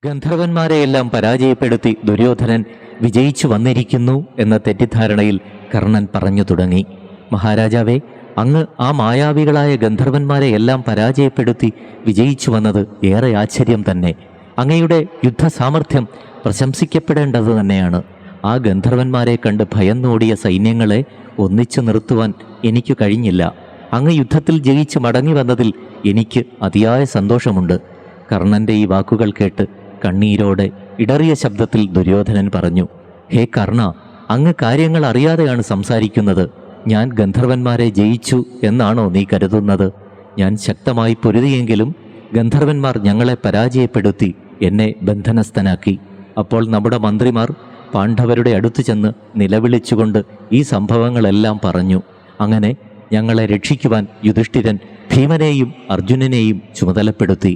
ഗന്ധർവന്മാരെയെല്ലാം പരാജയപ്പെടുത്തി ദുര്യോധനൻ വിജയിച്ചു വന്നിരിക്കുന്നു എന്ന തെറ്റിദ്ധാരണയിൽ കർണൻ പറഞ്ഞു തുടങ്ങി. മഹാരാജാവേ, അങ്ങ് ആ മായാവികളായ ഗന്ധർവന്മാരെയെല്ലാം പരാജയപ്പെടുത്തി വിജയിച്ചു വന്നത് ഏറെ ആശ്ചര്യം തന്നെ. അങ്ങയുടെ യുദ്ധസാമർഥ്യം പ്രശംസിക്കപ്പെടേണ്ടത് തന്നെയാണ്. ആ ഗന്ധർവന്മാരെ കണ്ട് ഭയന്നോടിയ സൈന്യങ്ങളെ ഒന്നിച്ചു നിർത്തുവാൻ എനിക്ക് കഴിഞ്ഞില്ല. അങ്ങ് യുദ്ധത്തിൽ ജയിച്ച് മടങ്ങി വന്നതിൽ എനിക്ക് അതിയായ സന്തോഷമുണ്ട്. കർണൻ്റെ ഈ വാക്കുകൾ കേട്ട് കണ്ണീരോടെ ഇടറിയ ശബ്ദത്തിൽ ദുര്യോധനൻ പറഞ്ഞു, ഹേ കർണ, അങ്ങ് കാര്യങ്ങൾ അറിയാതെയാണ് സംസാരിക്കുന്നത്. ഞാൻ ഗന്ധർവന്മാരെ ജയിച്ചു എന്നാണോ നീ കരുതുന്നത്? ഞാൻ ശക്തമായി പൊരുതിയെങ്കിലും ഗന്ധർവന്മാർ ഞങ്ങളെ പരാജയപ്പെടുത്തി എന്നെ ബന്ധനസ്ഥനാക്കി. അപ്പോൾ നമ്മുടെ മന്ത്രിമാർ പാണ്ഡവരുടെ അടുത്തു ചെന്ന് നിലവിളിച്ചുകൊണ്ട് ഈ സംഭവങ്ങളെല്ലാം പറഞ്ഞു. അങ്ങനെ ഞങ്ങളെ രക്ഷിക്കുവാൻ യുധിഷ്ഠിരൻ ഭീമനെയും അർജുനനെയും ചുമതലപ്പെടുത്തി.